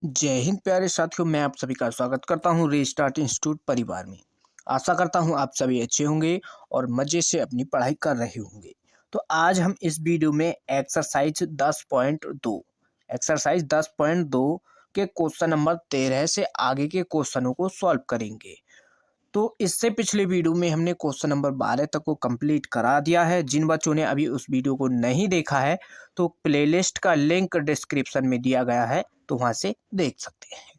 जय हिंद प्यारे साथियों, मैं आप सभी का स्वागत करता हूं रीस्टार्ट इंस्टीट्यूट परिवार में। आशा करता हूं आप सभी अच्छे होंगे और मज़े से अपनी पढ़ाई कर रहे होंगे। तो आज हम इस वीडियो में एक्सरसाइज 10.2 के क्वेश्चन नंबर 13 से आगे के क्वेश्चनों को सॉल्व करेंगे। तो इससे पिछले वीडियो में हमने क्वेश्चन नंबर 12 तक को कंप्लीट करा दिया है। जिन बच्चों ने अभी उस वीडियो को नहीं देखा है तो प्लेलिस्ट का लिंक डिस्क्रिप्शन में दिया गया है, तो वहाँ से देख सकते हैं।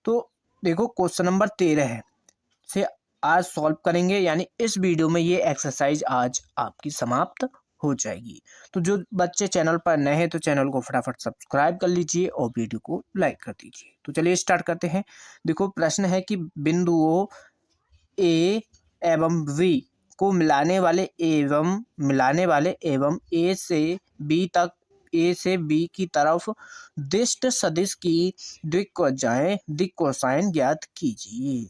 तो देखो, क्वेश्चन नंबर 13 है से आज सॉल्व करेंगे, यानी इस वीडियो में ये एक्सरसाइज आज आपकी समाप्त हो जाएगी। तो जो बच्चे चैनल पर नए हैं तो चैनल को फटाफट सब्सक्राइब कर लीजिए और वीडियो को लाइक कर दीजिए। तो चलिए स्टार्ट करते हैं। देखो, प्रश्न है कि बिंदुओं ए एवं बी को मिलाने वाले एवं ए से बी की तरफ दिष्ट सदिश की दिक् कोसाइन ज्ञात कीजिए।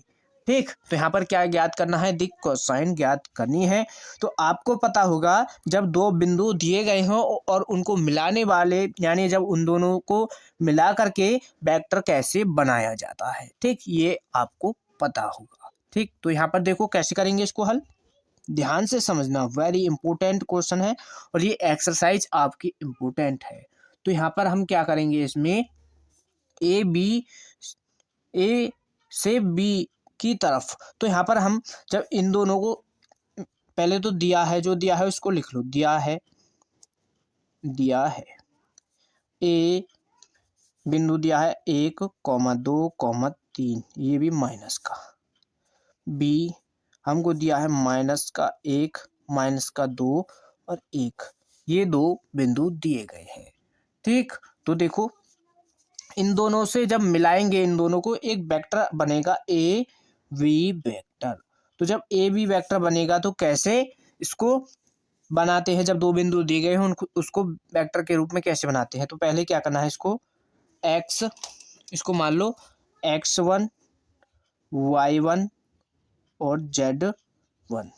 ठीक, तो यहाँ पर क्या ज्ञात करना है? दिक् कोसाइन ज्ञात करनी है। तो आपको पता होगा, जब दो बिंदु दिए गए हों और उनको मिलाने वाले, यानी जब उन दोनों को मिला करके वेक्टर कैसे बनाया जाता है, ठीक, ये आपको पता होगा। ठीक, तो यहाँ पर देखो कैसे करेंगे इसको हल, ध्यान से समझना, वेरी इंपॉर्टेंट क्वेश्चन है और ये एक्सरसाइज आपकी इंपॉर्टेंट है। तो यहाँ पर हम क्या करेंगे, इसमें ए से बी की तरफ, तो यहाँ पर हम जब इन दोनों को, पहले तो दिया है, जो दिया है उसको लिख लो। दिया है ए बिंदु दिया है 1, 2, 3, ये भी माइनस का। बी हमको दिया है -1, -2 और 1, ये दो बिंदु दिए गए हैं। ठीक, तो देखो, इन दोनों से जब मिलाएंगे इन दोनों को, एक वेक्टर बनेगा ए वी वेक्टर। तो जब ए वी वेक्टर बनेगा तो कैसे इसको बनाते हैं? जब दो बिंदु दिए गए हैं उसको वेक्टर के रूप में कैसे बनाते हैं? तो पहले क्या करना है, इसको मान लो x1 y1 और z1,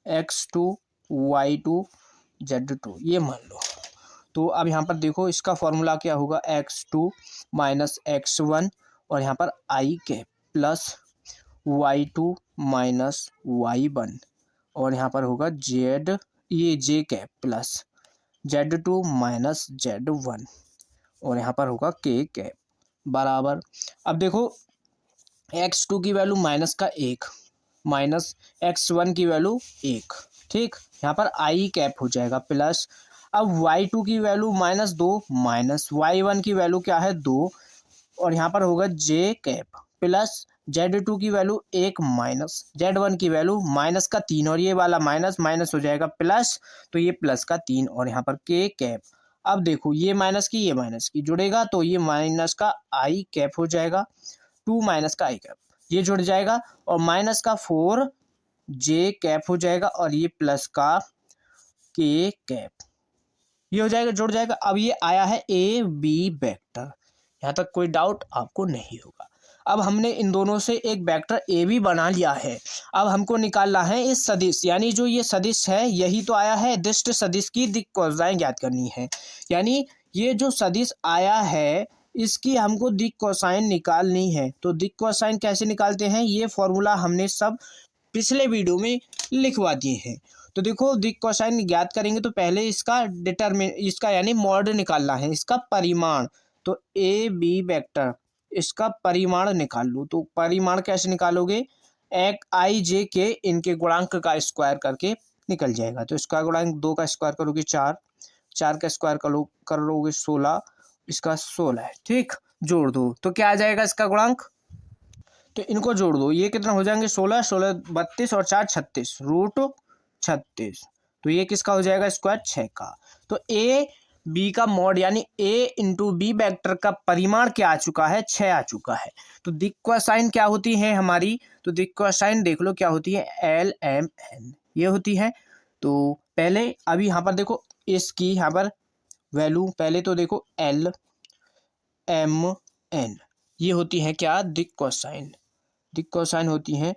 x2 y2 z2, ये मान लो। तो अब यहाँ पर देखो, इसका फॉर्मूला क्या होगा? x2 माइनस x1 और यहाँ पर i cap plus y2 minus y1 और यहाँ पर होगा j cap plus z2 minus z1 और यहाँ पर होगा k कैप बराबर। अब देखो, x2 की वैल्यू -1 माइनस x1 की वैल्यू 1, ठीक, यहाँ पर i कैप हो जाएगा प्लस। अब y2 की वैल्यू -2 माइनस y1 की वैल्यू क्या है? 2 और यहाँ पर होगा j कैप प्लस z2 की वैल्यू 1 माइनस z1 की वैल्यू -3 और ये वाला माइनस माइनस हो जाएगा प्लस, तो ये प्लस का 3 और यहाँ पर k कैप। अब देखो, ये माइनस की जुड़ेगा तो ये माइनस का i कैप हो जाएगा, 2 माइनस का i कैप ये जुड़ जाएगा और माइनस का 4 j कैप हो जाएगा और ये प्लस का k कैप, ये हो जाएगा, जुड़ जाएगा। अब ये आया है ए बी वेक्टर, यहाँ तक कोई डाउट आपको नहीं होगा। अब हमने इन दोनों से एक वेक्टर ए बी बना लिया है। अब हमको निकालना है इस सदिश, यानी जो ये सदिश है यही तो आया है, दिष्ट सदिश की दिक् कोसाइन ज्ञात करनी है। यानी ये जो सदिश आया है इसकी हमको दिक् कोसाइन निकालनी है। तो दिक् कोसाइन कैसे निकालते हैं, ये फॉर्मूला हमने सब पिछले वीडियो में लिखवा दिए हैं। तो देखो, दिक् कोसाइन ज्ञात करेंगे तो पहले इसका यानी मॉड निकालना है, इसका परिमाण। तो ए बी वेक्टर, इसका परिमाण निकाल लो। तो परिमाण कैसे निकालोगे? एक i j के इनके गुणांक का स्क्वायर करके निकल जाएगा। तो इसका गुणांक 2 का स्क्वायर करोगे 4, 4 का स्क्वायर कर लोगे 16, इसका 16 है। ठीक, जोड़ दो तो क्या आ जाएगा इसका गुणांक? तो इनको जोड़ दो, ये कितना हो जाएंगे? 16, 16 32 और 4 36, √36। तो ये किसका हो जाएगा? स्क्वायर 6 का। तो ए बी का मॉड यानी ए इंटू बी वेक्टर का परिमाण क्या आ चुका है? 6 आ चुका है। तो दिक् कोसाइन क्या होती है हमारी? तो दिक् कोसाइन देख लो क्या होती है, LMN ये होती है। तो पहले अभी यहाँ पर देखो, इसकी यहाँ पर वैल्यू पहले तो देखो LMN ये होती है क्या? दिक् कोसाइन होती हैं।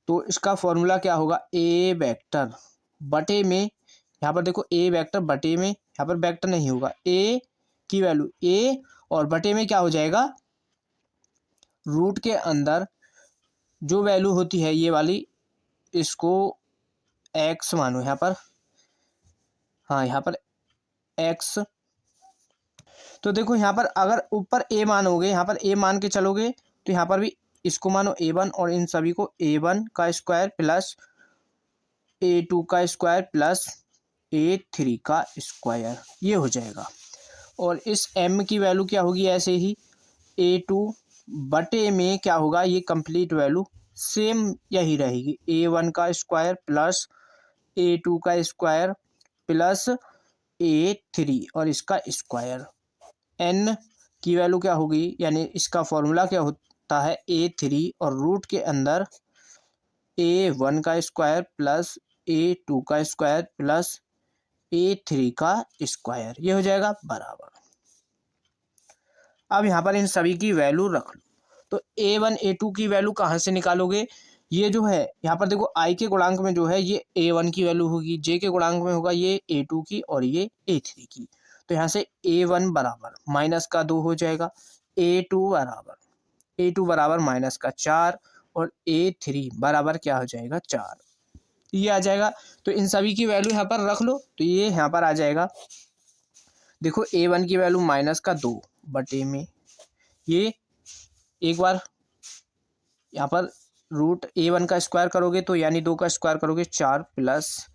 तो इसका फॉर्मूला क्या होगा? ए वेक्टर बटे में, यहाँ पर देखो ए वेक्टर बटे में, यहाँ पर वेक्टर नहीं होगा, ए की वैल्यू ए और बटे में क्या हो जाएगा, रूट के अंदर जो वैल्यू होती है ये वाली, इसको एक्स मानो यहाँ पर, हाँ यहाँ पर एक्स। तो देखो यहाँ पर अगर ऊपर ए मानोगे, यहाँ पर ए मान के चलोगे तो यहाँ पर भी इसको मानो A1 और इन सभी को A1 का स्क्वायर प्लस A2 का स्क्वायर प्लस A3 का स्क्वायर, ये हो जाएगा। और इस m की वैल्यू क्या होगी, ऐसे ही A2 बटे में क्या होगा, ये कंप्लीट वैल्यू सेम यही रहेगी, A1 का स्क्वायर प्लस A2 का स्क्वायर प्लस A3 और इसका स्क्वायर। n की वैल्यू क्या होगी, यानी इसका फॉर्मूला क्या होता है, A3 और रूट के अंदर A1 का स्क्वायर प्लस A2 का स्क्वायर प्लस A3 का स्क्वायर, ये हो जाएगा बराबर। अब यहाँ पर इन सभी की वैल्यू रख लो। तो A1 A2 की वैल्यू कहाँ से निकालोगे, ये जो है यहाँ पर देखो i के गुणांक में जो है ये A1 की वैल्यू होगी, j के गुणांक में होगा ये A2 की और ये A3 की। तो यहाँ से A1 बराबर माइनस का 2 हो जाएगा, A2 बराबर माइनस का 4 और A3 बराबर क्या हो जाएगा 4, ये आ जाएगा। तो इन सभी की वैल्यू यहाँ पर रख लो, तो ये यहाँ पर आ जाएगा। देखो A1 की वैल्यू माइनस का 2 बटे में ये एक बार यहाँ पर रूट A1 का स्क्वायर करोगे तो यानी 2 का स्क्वायर करोगे 4 प्लस,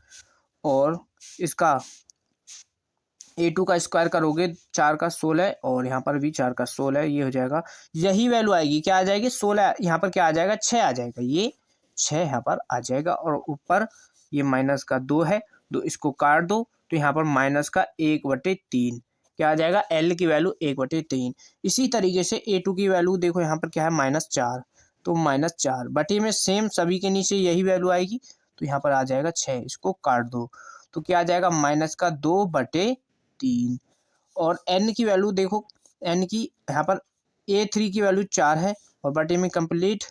और इसका A2 का स्क्वायर करोगे 4 का 16 और यहाँ पर भी 4 का 16, ये हो जाएगा। यही वैल्यू आएगी, क्या आ जाएगी 16, यहाँ पर क्या आ जाएगा 6 आ जाएगा, ये 6 यहाँ पर आ जाएगा। और ऊपर ये माइनस का 2 है, तो इसको काट दो तो यहाँ पर माइनस का 1/3 क्या आ जाएगा, L की वैल्यू 1/3। इसी तरीके से A2 की वैल्यू देखो यहाँ पर क्या है -4, तो -4 बटे में सेम सभी के नीचे यही वैल्यू आएगी, तो यहाँ पर आ जाएगा 6, इसको काट दो तो क्या आ जाएगा -2/3। और n की वैल्यू देखो, n की यहाँ पर A3 की वैल्यू 4 है और बटे में कंप्लीट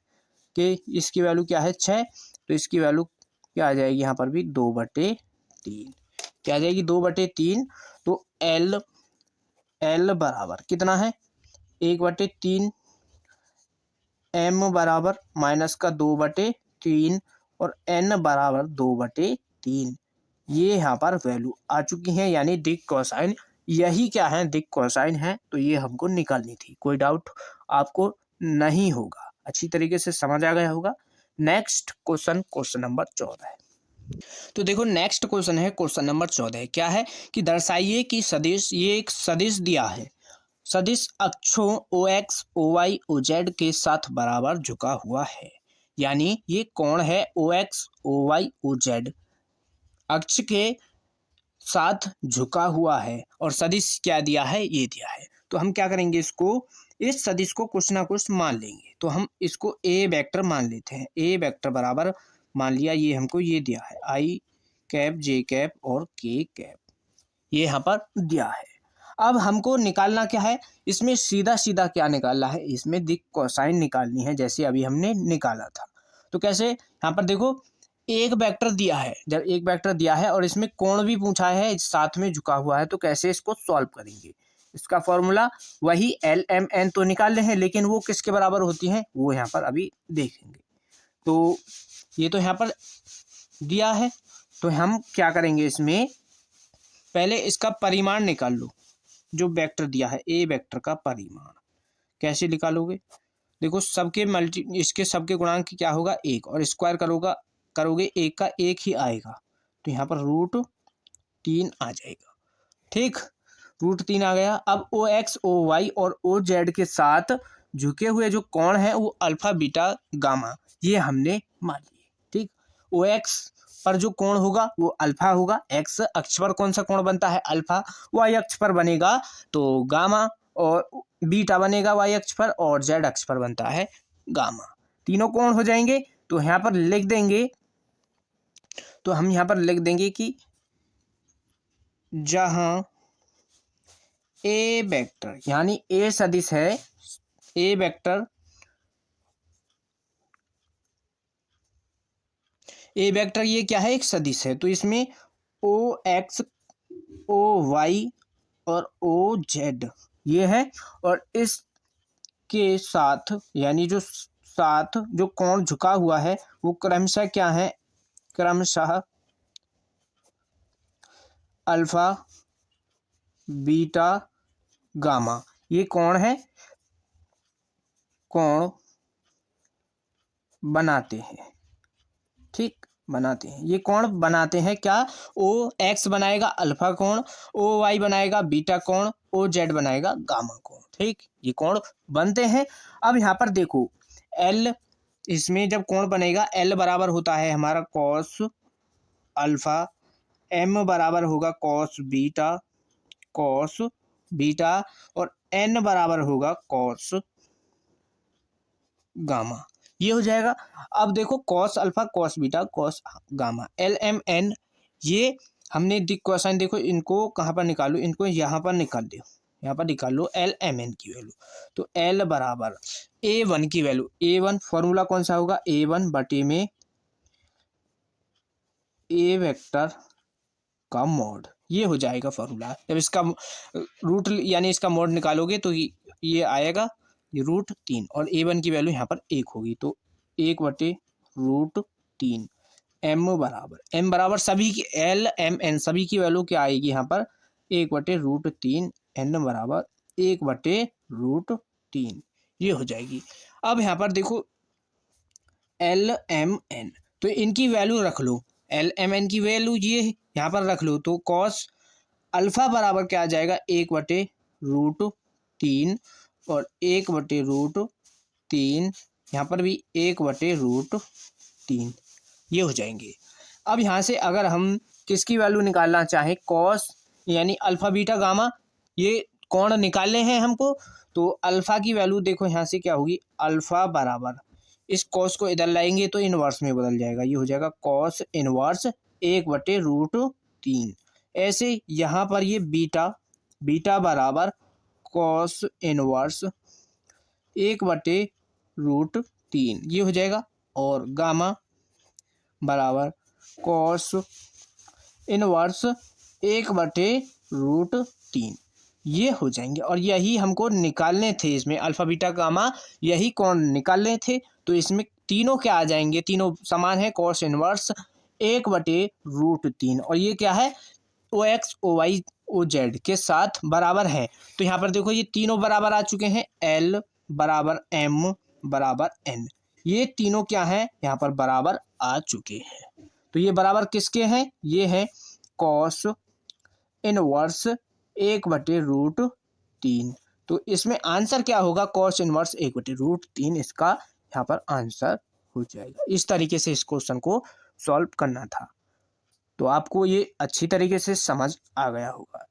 के इसकी वैल्यू क्या है 6, तो इसकी वैल्यू क्या आ जाएगी यहाँ पर भी 2/3, क्या आ जाएगी 2/3। तो L बराबर कितना है 1/3, m बराबर माइनस का 2/3 और n बराबर 2/3, ये यहाँ पर वैल्यू आ चुकी हैं, यानी दिक कोसाइन यही क्या है, दिक कोसाइन है। तो ये हमको निकालनी थी, कोई डाउट आपको नहीं होगा, अच्छी तरीके से समझ आ गया होगा। नेक्स्ट क्वेश्चन, क्वेश्चन नंबर 14 है। तो देखो नेक्स्ट क्वेश्चन है क्वेश्चन नंबर 14, क्या है कि दर्शाइए कि सदिश, ये एक सदिश दिया है, सदिश अक्षों OX OY OZ के साथ बराबर झुका हुआ है, यानी ये कौन है OX OY OZ अक्ष के साथ झुका हुआ है और सदिश क्या दिया है, ये दिया है। तो हम क्या करेंगे, इसको इस सदिश को कुछ ना कुछ मान लेंगे। तो हम इसको A वेक्टर मान लेते हैं, A वेक्टर बराबर मान लिया, ये हमको ये दिया है I कैप J कैप और K कैप, ये यहाँ पर दिया है। अब हमको निकालना क्या है, इसमें सीधा सीधा क्या निकालना है, इसमें दिक कोसाइन निकालनी है, जैसे अभी हमने निकाला था। तो कैसे, यहाँ पर देखो एक वेक्टर दिया है, जब एक वेक्टर दिया है और इसमें कोण भी पूछा है, साथ में झुका हुआ है, तो कैसे इसको सॉल्व करेंगे। इसका फॉर्मूला वही LMN तो निकाल रहे हैं, लेकिन वो किसके बराबर होती हैं वो यहाँ पर अभी देखेंगे। तो ये तो यहाँ पर दिया है, तो हम क्या करेंगे, इसमें पहले इसका परिमाण निकाल लो, जो वेक्टर दिया है A वेक्टर का परिमाण कैसे निकालोगे। देखो सबके इसके सबके गुणांक क्या होगा 1, और स्क्वायर करोगे 1 का 1 ही आएगा, तो यहाँ पर √3 आ जाएगा, ठीक, √3 आ गया। अब OX OY और OZ के साथ झुके हुए जो कोण है वो अल्फा बीटा गामा, ये हमने मान लिए, ठीक। OX पर जो कोण होगा वो अल्फा होगा, x अक्ष पर कौन सा कोण बनता है अल्फा, y अक्ष पर बनेगा तो गामा, और बीटा बनेगा y अक्ष पर, और z अक्ष पर बनता है गामा। तीनों कोण हो जाएंगे, तो यहाँ पर लिख देंगे, तो हम यहाँ पर लिख देंगे कि जहां A वेक्टर यानी A सदिश है, A वेक्टर ये क्या है, एक सदिश है, तो इसमें OX OY और OZ ये है। और इसके साथ यानी जो साथ जो कोण झुका हुआ है वो क्रमशः क्या है, क्रमशः अल्फा बीटा गामा। ये कोण है, कोण बनाते हैं, ठीक, बनाते हैं, ये कोण बनाते हैं क्या, ओ एक्स बनाएगा अल्फा कोण, ओ वाई बनाएगा बीटा कोण, ओ जेड बनाएगा गामा कोण, ठीक, ये कोण बनते हैं। अब यहाँ पर देखो एल, इसमें जब कोण बनेगा एल बराबर होता है हमारा कॉस अल्फा, एम बराबर होगा कॉस बीटा और एन बराबर होगा कॉस गामा। ये हो जाएगा। अब देखो cos alpha cos beta cos gamma, l m n, ये हमने क्वेश्चन देखो इनको कहाँ पर निकालो, इनको यहाँ पर निकाल दो, यहाँ पर निकाल लो एल एम एन की वैल्यू। तो एल बराबर ए वन की वैल्यू, ए वन फॉर्मूला कौन सा होगा, ए वन बटे में ए वेक्टर का मोड, ये हो जाएगा फॉर्मूला। जब इसका रूट यानी इसका मोड निकालोगे तो ये आएगा ये √3 और ए वन की वैल्यू यहाँ पर 1 होगी, तो 1/√3 एम बराबर सभी की एल एम एन सभी की वैल्यू क्या आएगी यहाँ पर 1/√3, एन बराबर 1/√3, ये हो जाएगी। अब यहाँ पर देखो एल एम एन, तो इनकी वैल्यू रख लो, एल एम एन की वैल्यू ये यहाँ पर रख लो, तो कॉस अल्फा बराबर क्या आ जाएगा 1/√3 और 1/√3 यहाँ पर भी 1/√3, ये हो जाएंगे। अब यहाँ से अगर हम किसकी वैल्यू निकालना चाहें, कॉस यानी अल्फा बीटा गामा, ये कोण निकालने हैं हमको, तो अल्फा की वैल्यू देखो यहाँ से क्या होगी, अल्फा बराबर इस कॉस को इधर लाएंगे तो इनवर्स में बदल जाएगा, ये हो जाएगा कॉस इनवर्स 1/√3। ऐसे यहाँ पर ये बीटा बराबर कॉस इनवर्स 1/√3, ये हो जाएगा। और गामा बराबर कॉस इनवर्स 1/√3, ये हो जाएंगे। और यही हमको निकालने थे, इसमें अल्फा बीटा गामा यही कोण निकालने थे, तो इसमें तीनों क्या आ जाएंगे, तीनों समान है, कॉस इनवर्स 1/√3 और ये क्या है O X O Y O Z के साथ बराबर है। तो यहाँ पर देखो ये तीनों बराबर आ चुके हैं, एल बराबर एम बराबर एन, ये तीनों क्या हैं यहाँ पर बराबर आ चुके हैं। तो ये बराबर किसके हैं, ये है कॉस इनवर्स 1/√3। तो इसमें आंसर क्या होगा, कॉस इनवर्स 1/√3 इसका यहाँ पर आंसर हो जाएगा। इस तरीके से इस क्वेश्चन को सॉल्व करना था। तो आपको ये अच्छी तरीके से समझ आ गया होगा।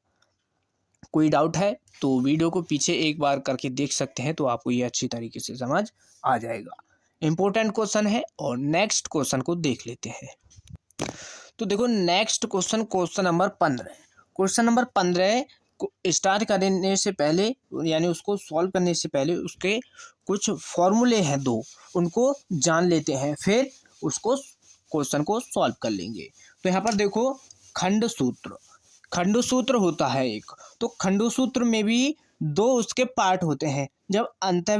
कोई डाउट है तो वीडियो को पीछे एक बार करके देख सकते हैं, तो आपको ये अच्छी तरीके से समझ आ जाएगा। इम्पोर्टेंट क्वेश्चन है और नेक्स्ट क्वेश्चन को देख लेते हैं। तो देखो next question number 15। Question number 15 को स्टार्ट करने से पहले यानी उसको सॉल्व करने से पहले उसके कुछ फॉर्मूले हैं दो, उनको जान लेते हैं, फिर उसको क्वेश्चन को सॉल्व कर लेंगे। तो यहाँ पर देखो खंड सूत्र होता है एक, तो खंड सूत्र में भी दो उसके पार्ट होते हैं, जब अंतः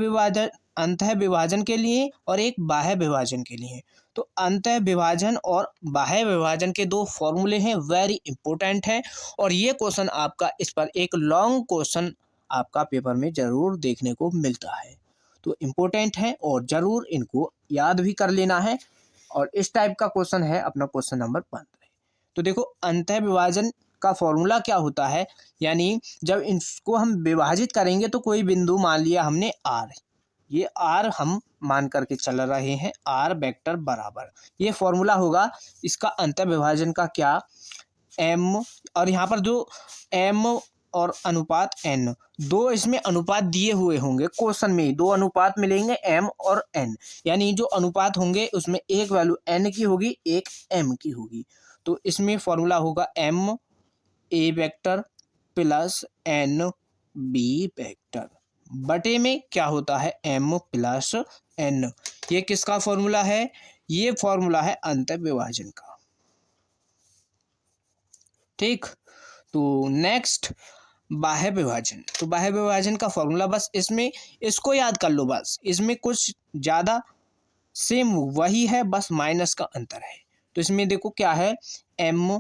विभाजन के लिए और एक बाह्य विभाजन के लिए। तो अंतः विभाजन और बाह्य विभाजन के दो फॉर्मूले हैं, वेरी इंपॉर्टेंट है। और ये क्वेश्चन आपका इस पर एक लॉन्ग क्वेश्चन आपका पेपर में जरूर देखने को मिलता है, तो इम्पोर्टेंट है और ज़रूर इनको याद भी कर लेना है। और इस टाइप का क्वेश्चन है अपना क्वेश्चन नंबर 15। तो देखो अंतः विभाजन का फॉर्मूला क्या होता है, यानी जब इसको हम विभाजित करेंगे तो कोई बिंदु मान लिया हमने आर, ये आर हम मान करके चल रहे हैं, आर वेक्टर बराबर ये फॉर्मूला होगा इसका अंतः विभाजन का क्या, एम, और यहाँ पर जो एम और अनुपात एन, दो इसमें अनुपात दिए हुए होंगे, क्वेश्चन में दो अनुपात मिलेंगे एम और एन, यानी जो अनुपात होंगे उसमें एक वैल्यू एन की होगी एक एम की होगी। तो इसमें फॉर्मूला होगा m a vector plus n b vector बटे में क्या होता है एम प्लस एन। ये किसका फॉर्मूला है, ये फॉर्मूला है अंतः विभाजन का, ठीक। तो नेक्स्ट बाह्य विभाजन। तो बाह्य विभाजन का फॉर्मूला बस इसमें इसको याद कर लो, बस इसमें कुछ ज़्यादा सेम वही है, बस माइनस का अंतर है। तो इसमें देखो क्या है, एम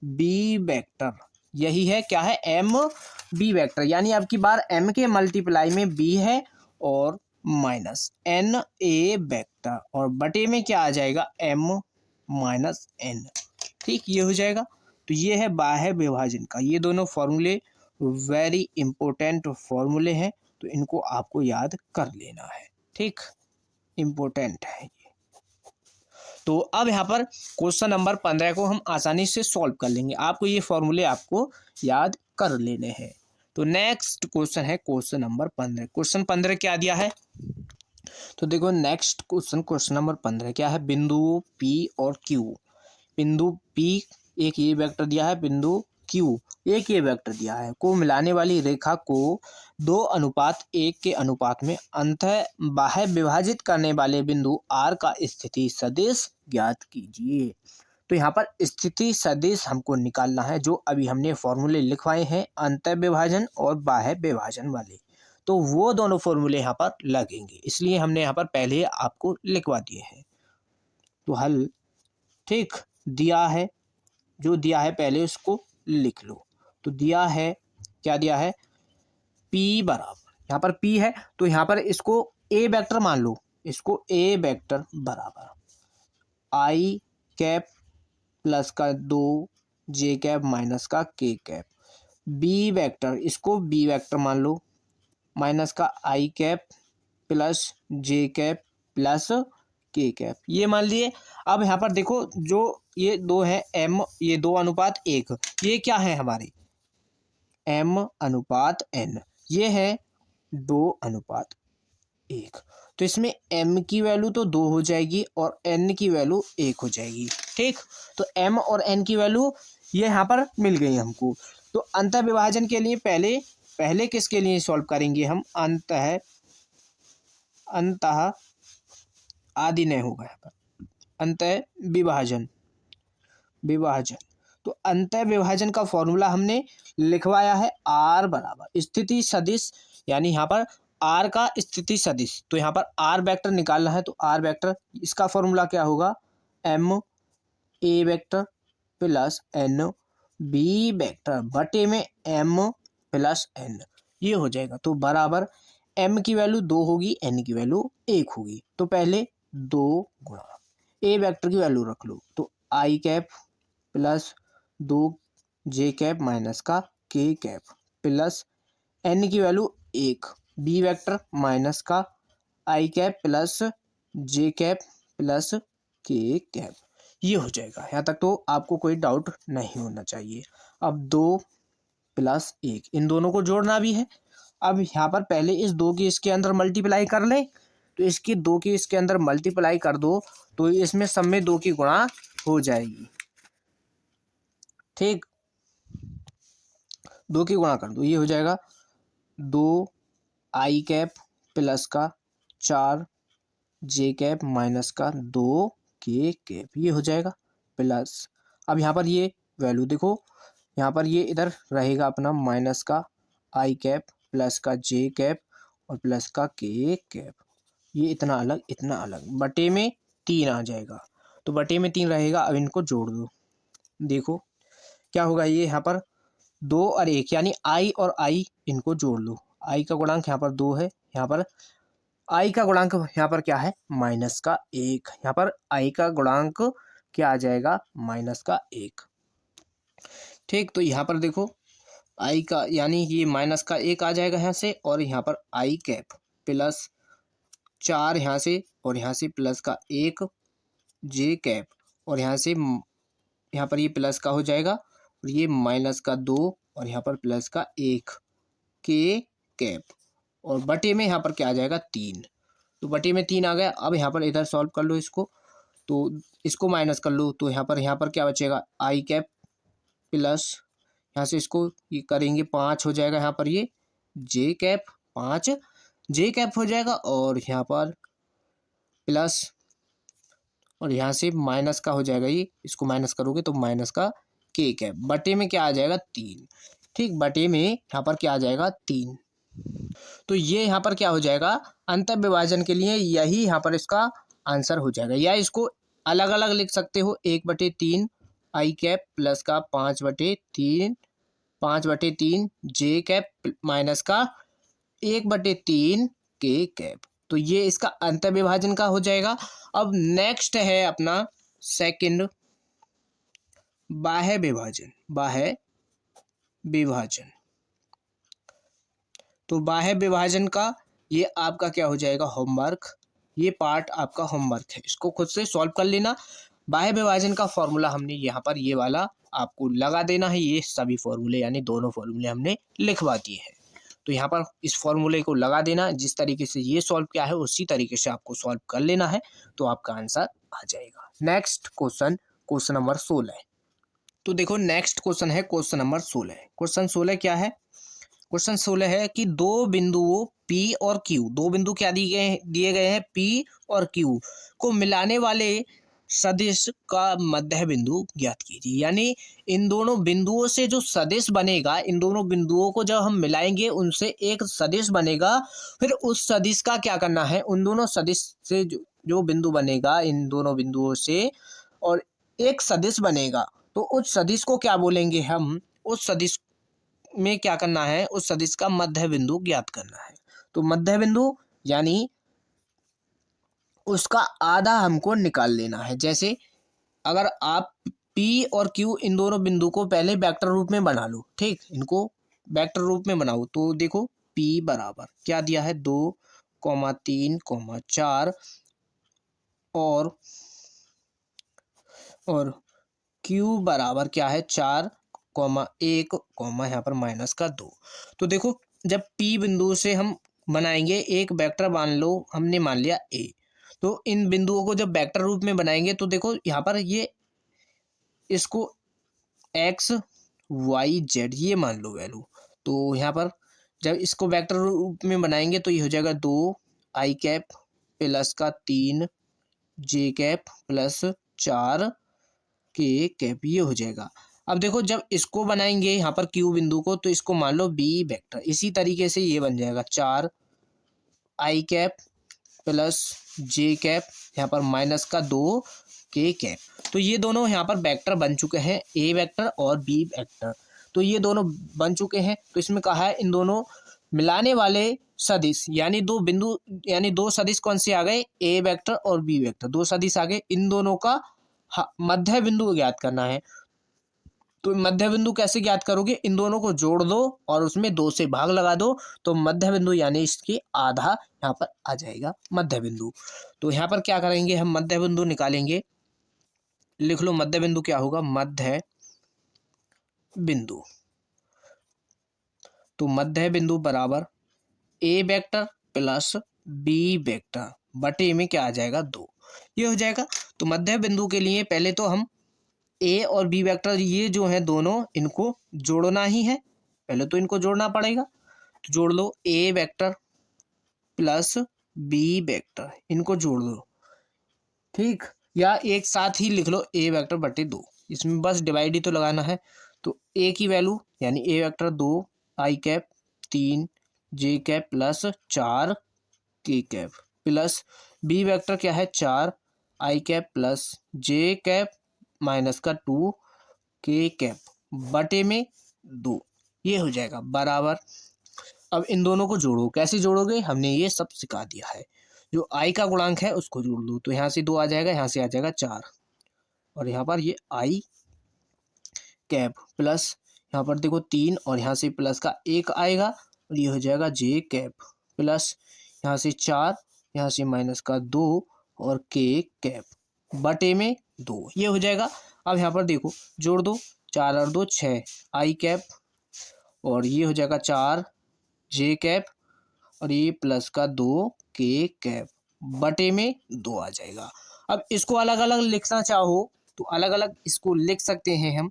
बी वेक्टर, यही है क्या है, एम बी वेक्टर, यानी अब की बार एम के मल्टीप्लाई में बी है और माइनस एन ए वेक्टर, और बटे में क्या आ जाएगा, एम माइनस एन। ठीक, ये हो जाएगा। तो ये है बाह्य विभाजन का, ये दोनों फॉर्मूले वेरी इंपॉर्टेंट फॉर्मूले हैं, तो इनको आपको याद कर लेना है। ठीक, इम्पोर्टेंट है ये। तो अब यहाँ पर क्वेश्चन नंबर 15 को हम आसानी से सॉल्व कर लेंगे, आपको ये फॉर्मूले आपको याद कर लेने हैं। तो नेक्स्ट क्वेश्चन है क्वेश्चन नंबर 15। क्वेश्चन 15 क्या दिया है, तो देखो नेक्स्ट क्वेश्चन नंबर 15 क्या है, बिंदु P और Q, बिंदु P एक ये वेक्टर दिया है, बिंदु Q एक ये वेक्टर दिया है, को मिलाने वाली रेखा को 2:1 के अनुपात में अंतः बाह्य विभाजित करने वाले बिंदु R का स्थिति सदिश ज्ञात कीजिए। तो यहाँ पर स्थिति सदिश हमको निकालना है, जो अभी हमने फॉर्मूले लिखवाए हैं अंतः विभाजन और बाह्य विभाजन वाले, तो वो दोनों फॉर्मूले यहाँ पर लगेंगे, इसलिए हमने यहाँ पर पहले आपको लिखवा दिए हैं। तो हल ठीक दिया है, जो दिया है पहले उसको लिख लो। तो दिया है, क्या दिया है, P बराबर, यहाँ पर P है तो यहाँ पर इसको A वेक्टर मान लो, इसको A वेक्टर बराबर I कैप प्लस का 2 J कैप माइनस का K कैप, B वेक्टर इसको B वेक्टर मान लो माइनस का I cap plus J cap plus K cap, ये मान लिए। अब यहाँ पर देखो जो ये दो है M, ये 2:1, ये क्या है हमारे M अनुपात N, ये है 2:1। तो इसमें M की वैल्यू तो 2 हो जाएगी और N की वैल्यू 1 हो जाएगी। ठीक, तो M और N की वैल्यू ये यहाँ पर मिल गई हमको। तो अंतः विभाजन के लिए पहले किसके लिए सॉल्व करेंगे हम, अंतः आदि नहीं होगा यहाँ पर, अंतः विभाजन। तो अंतः विभाजन का फॉर्मूला हमने लिखवाया है R बराबर स्थिति सदिश, यानी यहाँ पर R का स्थिति सदिश, तो यहाँ पर R वेक्टर निकालना है, तो R वेक्टर इसका फॉर्मूला क्या होगा, M A vector plus N B vector बटे में M प्लस N, ये हो जाएगा। तो बराबर M की वैल्यू 2 होगी, N की वैल्यू 1 होगी, तो पहले 2 गुणा A वेक्टर की वैल्यू रख लो, तो I cap plus 2 J cap minus का K कैप प्लस N की वैल्यू 1 B वेक्टर माइनस का I cap plus J cap plus K cap, ये हो जाएगा। यहाँ तक तो आपको कोई डाउट नहीं होना चाहिए। अब 2 प्लस 1, इन दोनों को जोड़ना भी है। अब यहाँ पर पहले इस 2 की इसके अंदर मल्टीप्लाई कर लें, तो इसकी 2 की इसके अंदर मल्टीप्लाई कर दो तो इसमें सब में 2 की गुणा हो जाएगी। ठीक, 2 की गुणा कर दो, ये हो जाएगा 2 I कैप प्लस का 4 J कैप माइनस का 2 K कैप, ये हो जाएगा प्लस। अब यहाँ पर ये वैल्यू देखो, यहाँ पर ये इधर रहेगा अपना माइनस का I कैप प्लस का J कैप और प्लस का K कैप, ये इतना अलग बटे में 3 आ जाएगा, तो बटे में 3 रहेगा। अब इनको जोड़ दो, देखो क्या होगा, ये यहाँ पर 2 और 1 यानी I और I, इनको जोड़ लो। I का गुणांक यहाँ पर 2 है, यहाँ पर I का गुणांक यहाँ पर क्या है, माइनस का 1, यहाँ पर I का गुणांक क्या आ जाएगा, माइनस का 1। ठीक, तो यहाँ पर देखो I का यानी ये माइनस का 1 आ जाएगा यहाँ से, और यहाँ पर I कैप प्लस 4 यहाँ से और यहाँ से प्लस का 1 J कैप, और यहाँ से यहाँ पर ये प्लस का हो जाएगा और ये माइनस का 2 और यहाँ पर प्लस का 1 K कैप, और बटे में यहाँ पर क्या आ जाएगा 3, तो बटे में 3 आ गया। अब यहाँ पर इधर सॉल्व कर लो इसको, तो इसको माइनस कर लो, तो यहाँ पर क्या बचेगा, I कैप प्लस यहाँ से इसको ये करेंगे 5 हो जाएगा, यहाँ पर ये J कैप 5 J कैप हो जाएगा, और यहाँ पर प्लस और यहाँ से माइनस का हो जाएगा, ये इसको माइनस करोगे तो माइनस का K कैप बटे में क्या आ जाएगा 3। ठीक, बटे में यहाँ पर क्या आ जाएगा 3। तो ये यहाँ पर क्या हो जाएगा, अंतर विभाजन के लिए यही यहाँ पर इसका आंसर हो जाएगा। या इसको अलग अलग लिख सकते हो, 1/3 आई कैप प्लस का 5/3 जे कैप माइनस का 1/3 के कैप। तो ये इसका अंतर विभाजन का हो जाएगा। अब नेक्स्ट है अपना सेकंड, बाह्य विभाजन। बाह्य विभाजन, तो बाह्य विभाजन का ये आपका क्या हो जाएगा, होमवर्क। ये पार्ट आपका होमवर्क है, इसको खुद से सॉल्व कर लेना। बाह्य विभाजन का फॉर्मूला हमने यहाँ पर ये वाला आपको लगा देना है। ये सभी फॉर्मूले यानी दोनों फॉर्मूले हमने लिखवा दिए हैं। तो यहाँ पर इस फॉर्मूले को लगा देना, जिस तरीके से ये सॉल्व किया है उसी तरीके से आपको सॉल्व कर लेना है, तो आपका आंसर आ जाएगा। Next question, question number 16। तो देखो नेक्स्ट क्वेश्चन है क्वेश्चन नंबर 16। क्वेश्चन 16 क्या है, क्वेश्चन 16 है कि दो बिंदुओं P और Q, दो बिंदु क्या दिए गए हैं P और Q को मिलाने वाले सदिश का मध्य बिंदु ज्ञात कीजिए। यानी इन दोनों बिंदुओं से जो सदिश बनेगा, इन दोनों बिंदुओं को जब हम मिलाएंगे उनसे एक सदिश बनेगा। फिर उस सदिश का क्या करना है, उन दोनों सदिश से जो बिंदु बनेगा इन दोनों बिंदुओं से और एक सदिश बनेगा, तो उस सदिश को क्या बोलेंगे हम, उस सदिश में क्या करना है, उस सदिश का मध्य बिंदु ज्ञात करना है। तो मध्य बिंदु यानी उसका आधा हमको निकाल लेना है। जैसे अगर आप P और Q इन दोनों बिंदु को पहले वेक्टर रूप में बना लो, ठीक, इनको वेक्टर रूप में बनाओ। तो देखो P बराबर क्या दिया है, 2,3,4 और Q बराबर क्या है, 4,1, यहाँ पर माइनस का 2। तो देखो जब P बिंदु से हम बनाएंगे एक वेक्टर, मान लो हमने मान लिया A, तो इन बिंदुओं को जब वेक्टर रूप में बनाएंगे तो देखो यहाँ पर ये इसको x y z ये मान लो वैल्यू। तो यहाँ पर जब इसको वेक्टर रूप में बनाएंगे तो ये हो जाएगा 2 आई कैप प्लस का 3 जे कैप प्लस 4 के कैप, ये हो जाएगा। अब देखो जब इसको बनाएंगे यहाँ पर Q बिंदु को, तो इसको मान लो B वेक्टर, इसी तरीके से ये बन जाएगा 4 आई कैप प्लस जे कैप, यहाँ पर माइनस का 2 के कैप। तो ये दोनों यहाँ पर वेक्टर बन चुके हैं, A वेक्टर और B वेक्टर। तो ये दोनों बन चुके हैं। तो इसमें कहा है इन दोनों मिलाने वाले सदिश, यानी दो बिंदु, यानी दो सदिश कौन से आ गए, A वेक्टर और B वेक्टर, दो सदिश आ गए। इन दोनों का मध्य बिंदु ज्ञात करना है। तो मध्य बिंदु कैसे ज्ञात करोगे, इन दोनों को जोड़ दो और उसमें 2 से भाग लगा दो, तो मध्य बिंदु यानी इसके आधा यहाँ पर आ जाएगा मध्य बिंदु। तो यहाँ पर क्या करेंगे हम, मध्य बिंदु निकालेंगे। लिख लो मध्य बिंदु क्या होगा, मध्य बिंदु। तो मध्य बिंदु बराबर A vector plus B vector बटे में क्या आ जाएगा, 2, ये हो जाएगा। तो मध्य बिंदु के लिए पहले तो हम A और B वेक्टर ये जो है दोनों, इनको जोड़ना ही है, पहले तो इनको जोड़ना पड़ेगा। तो जोड़ लो A vector plus B vector, इनको जोड़ दो, ठीक, या एक साथ ही लिख लो A वेक्टर बटे 2, इसमें बस डिवाइड ही तो लगाना है। तो A की वैल्यू यानी A vector 2 I cap 3 J cap plus 4 के कैप प्लस B वेक्टर क्या है, 4 आई कैप प्लस जे कैप माइनस का 2 के कैप बटे में 2, ये हो जाएगा बराबर। अब इन दोनों को जोड़ो, कैसे जोड़ोगे, हमने ये सब सिखा दिया है। जो आई का गुणांक है उसको जोड़ दो, तो यहाँ से 2 आ जाएगा, यहाँ से आ जाएगा 4 और यहाँ पर ये आई कैप प्लस यहाँ पर देखो 3 और यहाँ से प्लस का 1 आएगा और ये हो जाएगा जे कैप प्लस यहाँ से 4, यहाँ से माइनस का 2 और के कैप बटे में 2, ये हो जाएगा। अब यहाँ पर देखो जोड़ दो, 4 और 2 6 आई कैप और ये हो जाएगा 4 जे कैप और ये प्लस का 2 के कैप बटे में 2 आ जाएगा। अब इसको अलग अलग लिखना चाहो तो अलग अलग इसको लिख सकते हैं हम,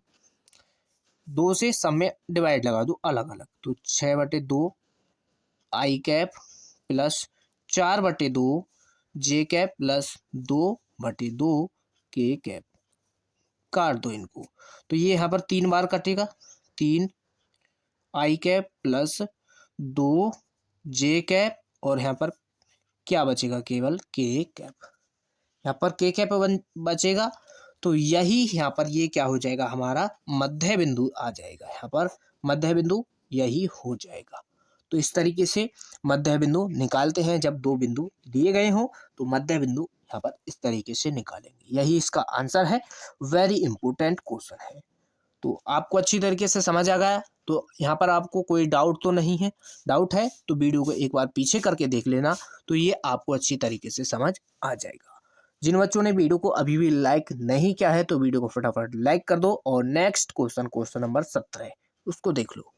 2 से सब में डिवाइड लगा दो अलग अलग। तो 6/2 आई कैप प्लस 4/2 जे कैप प्लस 2/2 के कैप, काट दो इनको। तो ये यहाँ पर 3 बार कटेगा, 3 आई कैप प्लस 2 जे कैप और यहाँ पर क्या बचेगा, केवल के कैप। यहाँ पर के कैप बचेगा, तो यही यहाँ पर ये क्या हो जाएगा, हमारा मध्य बिंदु आ जाएगा। यहाँ पर मध्य बिंदु यही हो जाएगा। तो इस तरीके से मध्य बिंदु निकालते हैं। जब दो बिंदु दिए गए हों तो मध्य बिंदु यहाँ पर इस तरीके से निकालेंगे। यही इसका आंसर है। वेरी इंपॉर्टेंट क्वेश्चन है। तो आपको अच्छी तरीके से समझ आ गया। तो यहाँ पर आपको कोई डाउट तो नहीं है? डाउट है तो वीडियो को एक बार पीछे करके देख लेना, तो ये आपको अच्छी तरीके से समझ आ जाएगा। जिन बच्चों ने वीडियो को अभी भी लाइक नहीं किया है तो वीडियो को फटाफट लाइक कर दो। और नेक्स्ट क्वेश्चन नंबर 17 उसको देख लो।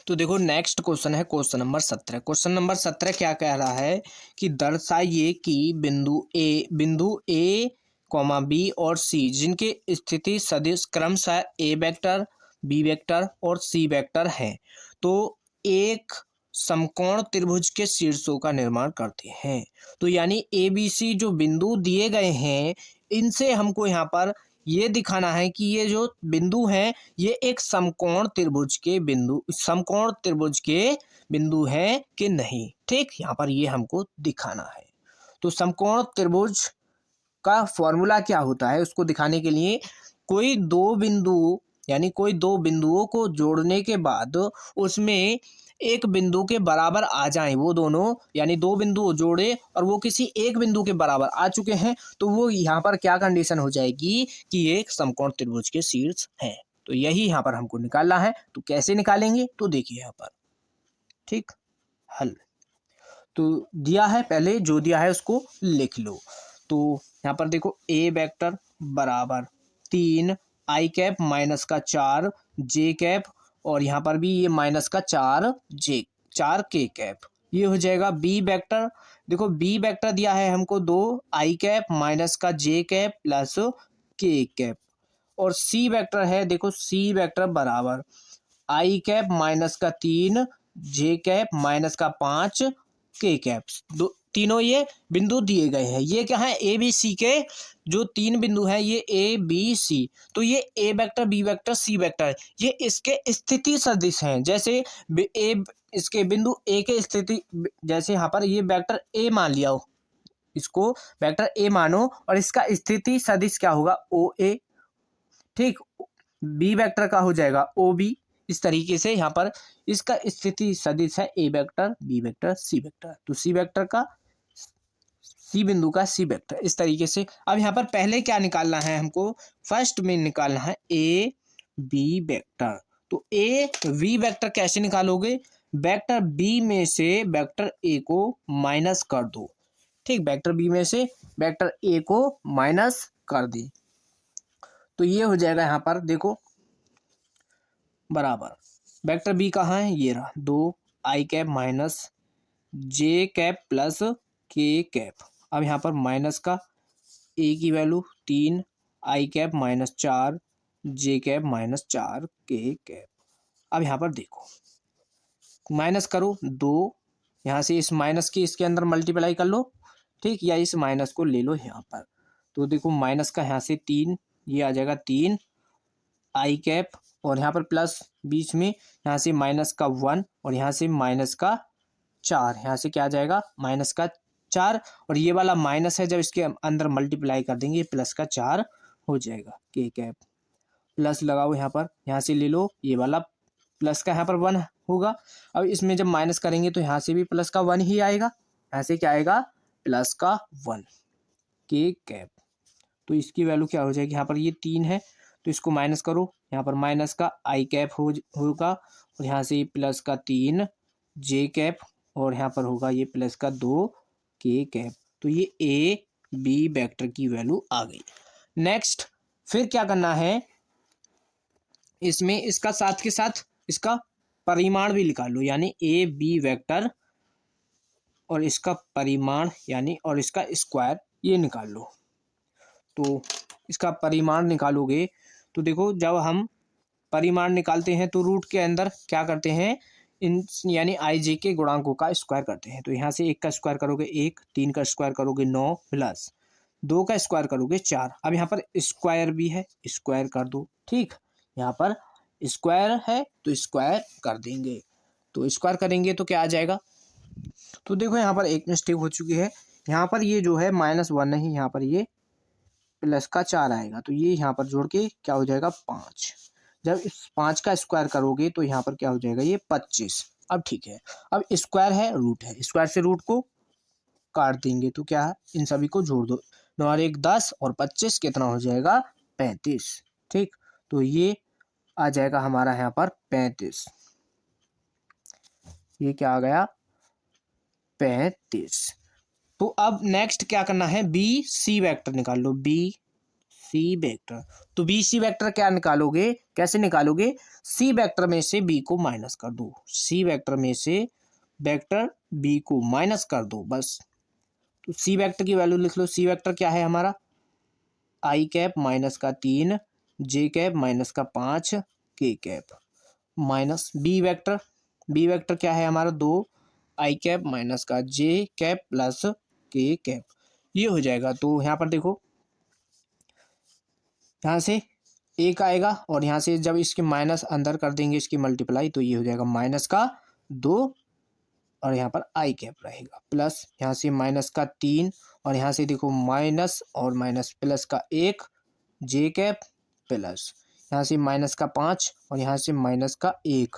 तो देखो नेक्स्ट क्वेश्चन है क्वेश्चन नंबर 17। क्वेश्चन नंबर 17 क्या कह रहा है कि दर्शाइए कि बिंदु ए कॉमा बी और सी जिनके स्थिति सदिश क्रमशः ए वेक्टर, बी वेक्टर और सी वेक्टर है, तो एक समकोण त्रिभुज के शीर्षों का निर्माण करते हैं। तो यानी ए बी सी जो बिंदु दिए गए हैं, इनसे हमको यहाँ पर ये दिखाना है कि ये जो बिंदु हैं ये एक समकोण त्रिभुज के बिंदु हैं कि नहीं। ठीक, यहाँ पर ये हमको दिखाना है। तो समकोण त्रिभुज का फॉर्मूला क्या होता है उसको दिखाने के लिए, कोई दो बिंदुओं को जोड़ने के बाद उसमें एक बिंदु के बराबर आ जाएं वो दोनों, यानी दो बिंदु जोड़े और वो किसी एक बिंदु के बराबर आ चुके हैं, तो वो यहाँ पर क्या कंडीशन हो जाएगी कि ये एक समकोण त्रिभुज के शीर्ष हैं। तो यही यहाँ पर हमको निकालना है। तो कैसे निकालेंगे तो देखिए यहाँ पर। ठीक, हल तो दिया है, पहले जो दिया है उसको लिख लो। तो यहाँ पर देखो ए वेक्टर बराबर 3 आई कैप माइनस का 4 जे कैप और यहाँ पर भी ये माइनस का 4 के कैप, ये हो जाएगा बी वेक्टर। देखो बी वेक्टर दिया है हमको 2 आई कैप माइनस का जे कैप प्लस के कैप। और सी वेक्टर है, देखो सी वेक्टर बराबर आई कैप माइनस का 3 जे कैप माइनस का 5 के कैप। तीनों ये बिंदु दिए गए हैं। ये क्या है, ए बी सी के जो तीन बिंदु हैं, ये ए बी सी। तो ये a vector, b vector, c vector, ये इसके स्थिति सदिश हैं। जैसे इसके बिंदु ए के स्थिति, जैसे यहाँ पर ये वेक्टर ए मान लिया हो, इसको वेक्टर ए मानो और इसका स्थिति सदिश क्या होगा, ओ ए। ठीक, बी वेक्टर का हो जाएगा ओ बी। इस तरीके से यहाँ पर इसका स्थिति सदिश है a vector, b vector, c vector. तो सी वेक्टर का सी बिंदु का सी वेक्टर, इस तरीके से। अब यहाँ पर पहले क्या निकालना है हमको, फर्स्ट में निकालना है ए बी वेक्टर। तो ए वी वेक्टर कैसे निकालोगे, वेक्टर बी में से वेक्टर ए को माइनस कर दो। ठीक, वेक्टर बी में से वेक्टर ए को माइनस कर दी, तो ये हो जाएगा यहाँ पर देखो बराबर वेक्टर बी कहाँ है, ये रहा 2 आई कैप माइनस जे कैप प्लस के कैप। अब यहाँ पर माइनस का ए की वैल्यू 3 आई कैप माइनस 4 जे कैप माइनस 4 के कैप। अब यहाँ पर देखो माइनस करो 2, यहाँ से इस माइनस की इसके अंदर मल्टीप्लाई कर लो। ठीक, या इस माइनस को ले लो यहाँ पर। तो देखो माइनस का यहाँ से 3, ये आ जाएगा 3 आई कैप और यहाँ पर प्लस बीच में, यहाँ से माइनस का 1 और यहाँ से माइनस का 4, यहाँ से क्या आ जाएगा माइनस का 4 और ये वाला माइनस है, जब इसके अंदर मल्टीप्लाई कर देंगे प्लस का 4 हो जाएगा के कैप। प्लस लगाओ यहाँ पर, यहाँ से ले लो ये वाला प्लस का यहाँ पर 1 होगा। अब इसमें जब माइनस करेंगे तो यहाँ से भी प्लस का 1 ही आएगा, यहाँ से क्या आएगा प्लस का 1 के कैप। तो इसकी वैल्यू क्या हो जाएगी, यहाँ पर ये 3 है तो इसको माइनस करो, यहाँ पर माइनस का आई कैप होगा और यहाँ से प्लस का 3 जे कैप और यहाँ पर होगा ये प्लस का 2 के कैप। तो ये ए बी वेक्टर की वैल्यू आ गई। नेक्स्ट फिर क्या करना है, इसमें इसका साथ के साथ इसका परिमाण भी निकाल लो, यानी ए बी वेक्टर और इसका परिमाण यानी और इसका स्क्वायर ये निकाल लो। तो इसका परिमाण निकालोगे तो देखो जब हम परिमाण निकालते हैं तो रूट के अंदर क्या करते हैं, इन यानी आई जे के गुणांकों का स्क्वायर करते हैं। तो यहाँ से 1 का स्क्वायर करोगे 1, 3 का स्क्वायर करोगे 9 प्लस 2 का स्क्वायर करोगे 4। अब यहाँ पर स्क्वायर भी है, स्क्वायर कर दो। ठीक, यहाँ पर स्क्वायर है तो स्क्वायर कर देंगे, तो स्क्वायर करेंगे तो क्या आ जाएगा। तो देखो यहाँ पर एक मिस्टेक हो चुकी है, यहाँ पर ये जो है -1 नहीं, यहाँ पर ये +4 आएगा, तो ये यहाँ पर जोड़ के क्या हो जाएगा 5। जब इस 5 का स्क्वायर करोगे तो यहाँ पर क्या हो जाएगा ये 25। अब ठीक है, अब स्क्वायर है रूट है, स्क्वायर से रूट को काट देंगे तो क्या है, इन सभी को जोड़ दो, 9 और 1 10 और 25 कितना हो जाएगा 35। ठीक, तो ये आ जाएगा हमारा यहाँ पर 35, ये क्या आ गया 35। तो अब नेक्स्ट क्या करना है, बी सी वेक्टर निकाल लो, बी सी वेक्टर। तो बी सी वेक्टर क्या निकालोगे, कैसे निकालोगे, सी वेक्टर में से बी को माइनस कर दो, सी वेक्टर में से वेक्टर बी को माइनस कर दो बस। तो सी वेक्टर की वैल्यू लिख लो, सी वेक्टर क्या है हमारा आई कैप -3 जे कैप -5 के कैप माइनस बी वेक्टर क्या है हमारा 2 आई कैप -जे कैप प्लस के कैप, ये हो जाएगा। तो यहाँ पर देखो, यहाँ से एक आएगा और यहाँ से जब इसके माइनस अंदर कर देंगे इसकी मल्टीप्लाई, तो ये हो जाएगा -2 और यहाँ पर आई कैप रहेगा प्लस यहाँ से -3 और यहाँ से देखो माइनस और माइनस प्लस का 1 जे कैप प्लस यहाँ से -5 और यहाँ से -1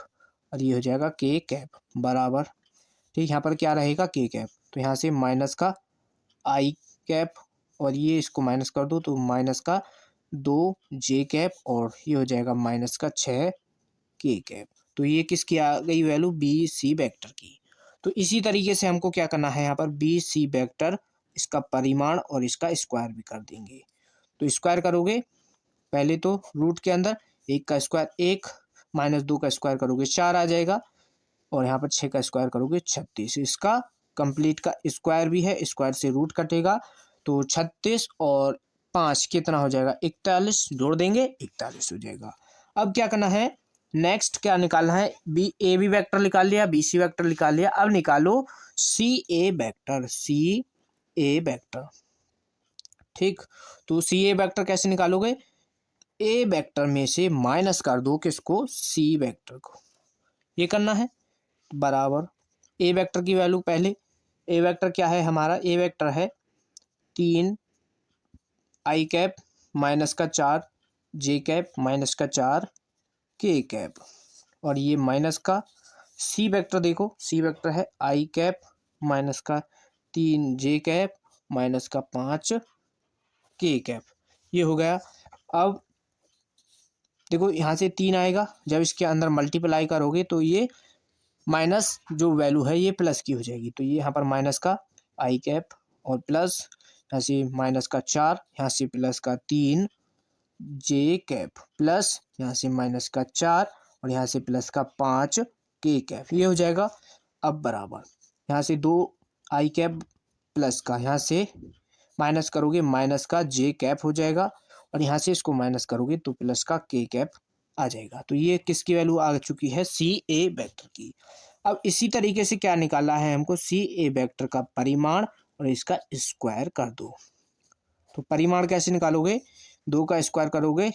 और ये हो जाएगा के कैप बराबर। ठीक, यहाँ पर क्या रहेगा के कैप, तो यहाँ से माइनस का आई कैप और ये इसको माइनस कर दो तो -2 जे कैप और ये हो जाएगा -6 के कैप। तो ये किसकी आ गई वैल्यू, बी सी वेक्टर की। तो इसी तरीके से हमको क्या करना है, यहाँ पर बी सी वेक्टर इसका परिमाण और इसका स्क्वायर भी कर देंगे। तो स्क्वायर करोगे पहले तो रूट के अंदर 1 का स्क्वायर 1 -2 का स्क्वायर करोगे 4 आ जाएगा और यहाँ पर 6 का स्क्वायर करोगे 36। इसका कंप्लीट का स्क्वायर भी है, स्क्वायर से रूट कटेगा तो 36 और 5 कितना हो जाएगा 41, जोड़ देंगे 41 हो जाएगा। अब क्या करना है, नेक्स्ट क्या निकालना है, बी ए बी वेक्टर निकाल लिया, बी सी वेक्टर निकाल लिया, अब निकालो सी a vector, C a vector. ठीक, तो सी ए वेक्टर कैसे निकालोगे, ए वेक्टर में से माइनस कर दो किसको, सी वेक्टर को, ये करना है बराबर। ए वेक्टर की वैल्यू पहले, ए वेक्टर क्या है हमारा, ए वेक्टर है 3 आई कैप -4 जे कैप -4 के कैप और ये माइनस का सी वेक्टर, देखो सी वेक्टर है आई कैप -3 जे कैप -5 के कैप, ये हो गया। अब देखो यहाँ से 3 आएगा, जब इसके अंदर मल्टीप्लाई करोगे तो ये माइनस जो वैल्यू है ये प्लस की हो जाएगी, तो ये यहाँ पर माइनस का आई कैप और प्लस यहाँ से -4 यहाँ से +3 जे कैप प्लस यहाँ से -4 और यहाँ से +5 के कैप, ये हो जाएगा। अब बराबर यहाँ से 2 आई कैप प्लस का यहाँ से माइनस करोगे माइनस का जे कैप हो जाएगा और यहाँ से इसको माइनस करोगे तो प्लस का के कैप आ जाएगा। तो ये किसकी वैल्यू आ चुकी है, सी ए वेक्टर की। अब इसी तरीके से क्या निकाला है हमको, सी ए वेक्टर का परिमाण और इसका स्क्वायर कर दो। तो परिमाण कैसे निकालोगे, 2 का स्क्वायर करोगे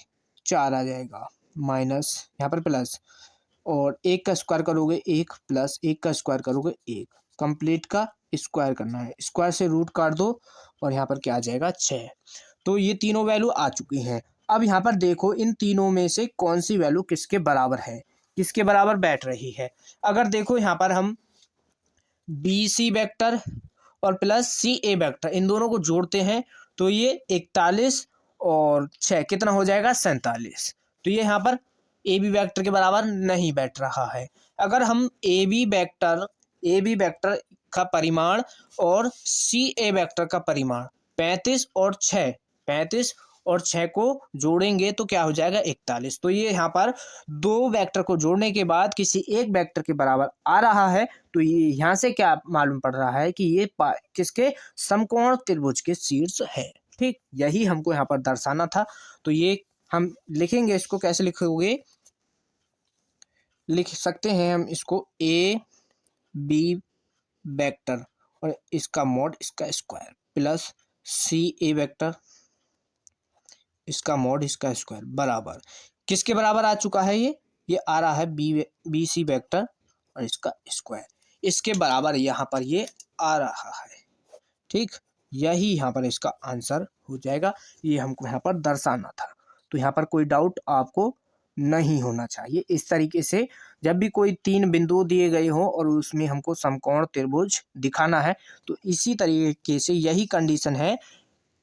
4 आ जाएगा माइनस यहाँ पर प्लस और 1 का स्क्वायर करोगे 1 प्लस 1 का स्क्वायर करोगे 1, कंप्लीट का स्क्वायर करना है, स्क्वायर से रूट काट दो और यहाँ पर क्या आ जाएगा 6। तो ये तीनों वैल्यू आ चुकी हैं। अब यहाँ पर देखो इन तीनों में से कौन सी वैल्यू किसके बराबर है, किसके बराबर बैठ रही है। अगर देखो यहाँ पर हम बी सी वेक्टर और प्लस सी ए वेक्टर इन दोनों को जोड़ते हैं तो ये 41 और 6 कितना हो जाएगा 47। तो ये यहाँ पर ए बी वेक्टर के बराबर नहीं बैठ रहा है। अगर हम ए बी वेक्टर का परिमाण और सी ए वेक्टर का परिमाण 35 और 6 को जोड़ेंगे तो क्या हो जाएगा 41। तो ये यहाँ पर दो वेक्टर को जोड़ने के बाद किसी एक वेक्टर के बराबर आ रहा है। तो ये यहाँ से क्या मालूम पड़ रहा है कि ये किसके समकोण त्रिभुज के शीर्ष है। ठीक, यही हमको यहाँ पर दर्शाना था। तो ये हम लिखेंगे, इसको कैसे लिखोगे, लिख सकते हैं हम इसको ए बी वेक्टर और इसका मॉड इसका square plus c a vector इसका मॉड इसका स्क्वायर बराबर किसके बराबर आ चुका है, ये ये आ रहा है बी सी वेक्टर और इसका स्क्वायर, इसके बराबर यहाँ पर ये आ रहा है। ठीक, यही यहाँ पर इसका आंसर हो जाएगा। ये हमको यहाँ पर दर्शाना था, तो यहाँ पर कोई डाउट आपको नहीं होना चाहिए। इस तरीके से जब भी कोई तीन बिंदु दिए गए हों और उसमें हमको समकोण त्रिभुज दिखाना है, तो इसी तरीके से यही कंडीशन है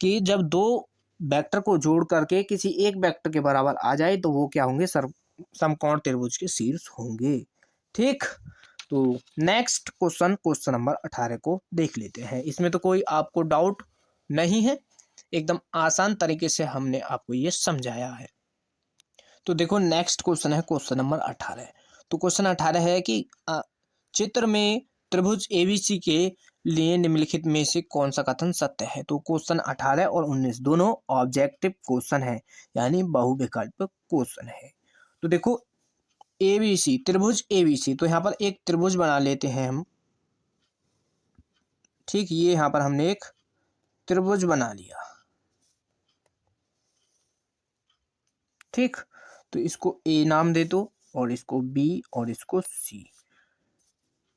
कि जब दो वेक्टर को जोड़ करके किसी एक वेक्टर के बराबर आ जाए तो वो क्या होंगे, समकोण त्रिभुज के शीर्ष होंगे। ठीक, तो नेक्स्ट क्वेश्चन नंबर 18 को देख लेते हैं। इसमें तो कोई आपको डाउट नहीं है, एकदम आसान तरीके से हमने आपको ये समझाया है। तो देखो नेक्स्ट क्वेश्चन है क्वेश्चन नंबर 18। तो क्वेश्चन 18 है कि चित्र में त्रिभुज एबीसी के लिए निम्नलिखित में से कौन सा कथन सत्य है। तो क्वेश्चन 18 और 19 दोनों ऑब्जेक्टिव क्वेश्चन है, यानी बहुविकल्प क्वेश्चन है। तो देखो एबीसी, त्रिभुज एबीसी, तो यहाँ पर एक त्रिभुज बना लेते हैं हम। ठीक, ये यहाँ पर हमने एक त्रिभुज बना लिया। ठीक, तो इसको ए नाम दे दो और इसको बी और इसको सी।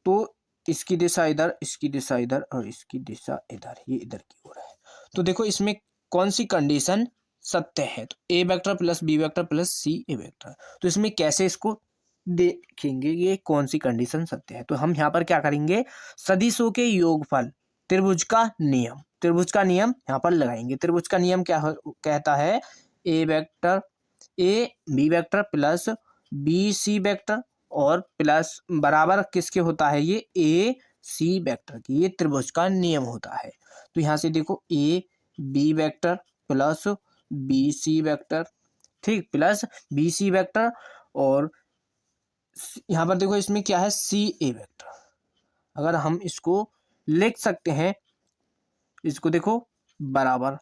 तो इसकी दिशा इधर, इसकी दिशा इधर और इसकी दिशा इधर, ये इधर की ओर है। तो देखो इसमें कौन सी कंडीशन सत्य है। तो a vector plus b vector plus c a vector, तो इसमें कैसे इसको देखेंगे ये कौन सी कंडीशन सत्य है। तो हम यहाँ पर क्या करेंगे, सदिशों के योगफल, त्रिभुज का नियम, त्रिभुज का नियम यहाँ पर लगाएंगे। त्रिभुज का नियम क्या कहता है, a vector a b vector plus b c vector और प्लस बराबर किसके होता है, ये ए सी वेक्टर की, ये त्रिभुज का नियम होता है। तो यहाँ से देखो a b vector plus b c vector, ठीक, प्लस बी सी वेक्टर और यहाँ पर देखो इसमें क्या है, सी ए वेक्टर। अगर हम इसको लिख सकते हैं, इसको देखो बराबर,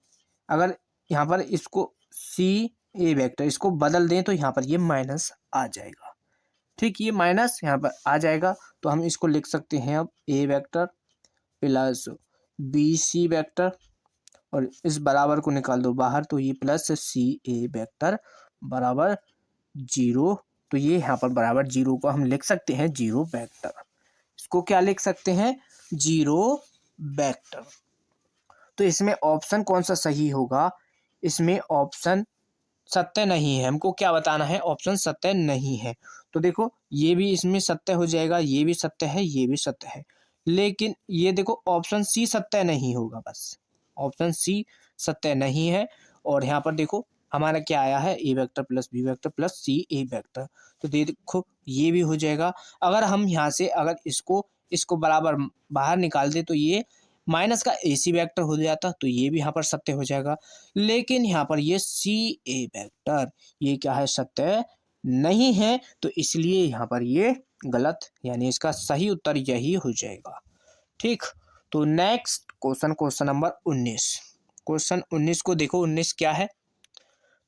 अगर यहाँ पर इसको सी ए वेक्टर इसको बदल दें तो यहाँ पर ये माइनस आ जाएगा। ठीक, ये माइनस यहाँ पर आ जाएगा, तो हम इसको लिख सकते हैं अब a vector plus b c vector और इस बराबर को निकाल दो बाहर, तो ये प्लस सी ए वेक्टर बराबर 0। तो ये यहाँ पर बराबर 0 को हम लिख सकते हैं 0 वेक्टर। इसको क्या लिख सकते हैं, 0 वेक्टर। तो इसमें ऑप्शन कौन सा सही होगा, इसमें ऑप्शन सत्य नहीं है। हमको क्या बताना है, ऑप्शन सत्य नहीं है। तो देखो ये भी इसमें सत्य हो जाएगा, ये भी सत्य है, ये भी सत्य है, लेकिन ये देखो ऑप्शन सी सत्य नहीं होगा, बस ऑप्शन सी सत्य नहीं है। और यहाँ पर देखो हमारा क्या आया है, a vector plus b vector plus c a vector, तो देखो ये भी हो जाएगा। अगर हम यहाँ से अगर इसको बराबर बाहर निकाल दे तो ये माइनस का ए सी वेक्टर हो जाता, तो ये भी यहाँ पर सत्य हो जाएगा। लेकिन यहाँ पर ये सी ए वेक्टर ये क्या है, सत्य नहीं है, तो इसलिए यहाँ पर ये गलत, यानी इसका सही उत्तर यही हो जाएगा। ठीक, तो नेक्स्ट क्वेश्चन नंबर 19। क्वेश्चन 19 को देखो, 19 क्या है।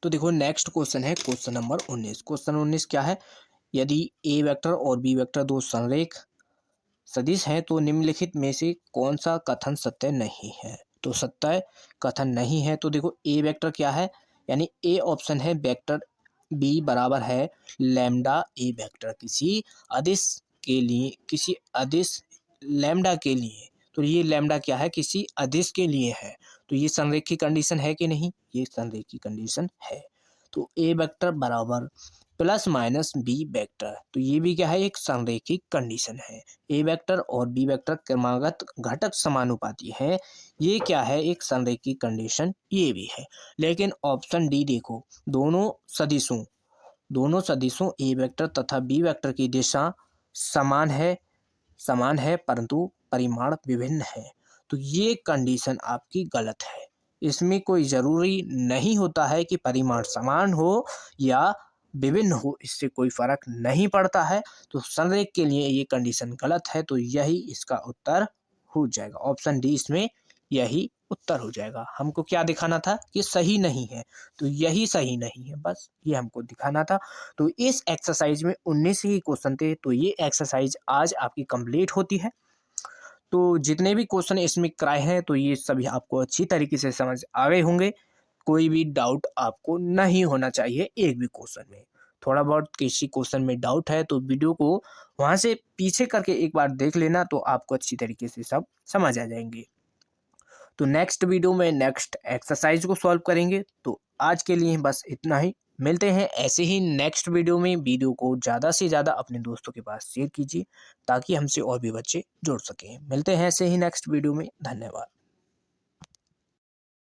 तो देखो नेक्स्ट क्वेश्चन है क्वेश्चन नंबर 19। क्वेश्चन 19 क्या है, यदि ए वेक्टर और बी वेक्टर दो संरेख सदिश हैं तो निम्नलिखित में से कौन सा कथन सत्य नहीं है। तो सत्य कथन नहीं है, तो देखो ए वेक्टर क्या है, यानी ए ऑप्शन है वेक्टर बी बराबर है लैम्डा ए वेक्टर, किसी अदिश के लिए, किसी अदिश लैम्डा के लिए। तो ये लैम्डा क्या है, किसी अदिश के लिए है। तो ये संरेखी कंडीशन है कि नहीं, ये संरेखी कंडीशन है। तो ए वेक्टर बराबर प्लस माइनस बी वेक्टर, तो ये भी क्या है, एक संरेखिक कंडीशन है। ए वेक्टर और बी वेक्टर क्रमागत घटक समानुपाती है, ये क्या है, एक संरेखिक कंडीशन ये भी है। लेकिन ऑप्शन डी देखो, दोनों सदिशों ए वेक्टर तथा बी वेक्टर की दिशा समान है परंतु परिमाण विभिन्न है, तो ये कंडीशन आपकी गलत है। इसमें कोई ज़रूरी नहीं होता है कि परिमाण समान हो या विभिन्न हो, इससे कोई फर्क नहीं पड़ता है। तो संरेख के लिए ये कंडीशन गलत है, तो यही इसका उत्तर हो जाएगा। ऑप्शन डी इसमें यही उत्तर हो जाएगा। हमको क्या दिखाना था कि सही नहीं है, तो यही सही नहीं है, बस ये हमको दिखाना था। तो इस एक्सरसाइज में 19 ही क्वेश्चन थे, तो ये एक्सरसाइज आज आपकी कंप्लीट होती है। तो जितने भी क्वेश्चन इसमें कराए हैं तो ये सभी आपको अच्छी तरीके से समझ आ गए होंगे, कोई भी डाउट आपको नहीं होना चाहिए एक भी क्वेश्चन में। थोड़ा बहुत किसी क्वेश्चन में डाउट है तो वीडियो को वहाँ से पीछे करके एक बार देख लेना, तो आपको अच्छी तरीके से सब समझ आ जाएंगे। तो नेक्स्ट वीडियो में नेक्स्ट एक्सरसाइज को सॉल्व करेंगे। तो आज के लिए बस इतना ही, मिलते हैं ऐसे ही नेक्स्ट वीडियो में। वीडियो को ज़्यादा से ज़्यादा अपने दोस्तों के पास शेयर कीजिए ताकि हमसे और भी बच्चे जुड़ सकें। मिलते हैं ऐसे ही नेक्स्ट वीडियो में। धन्यवाद।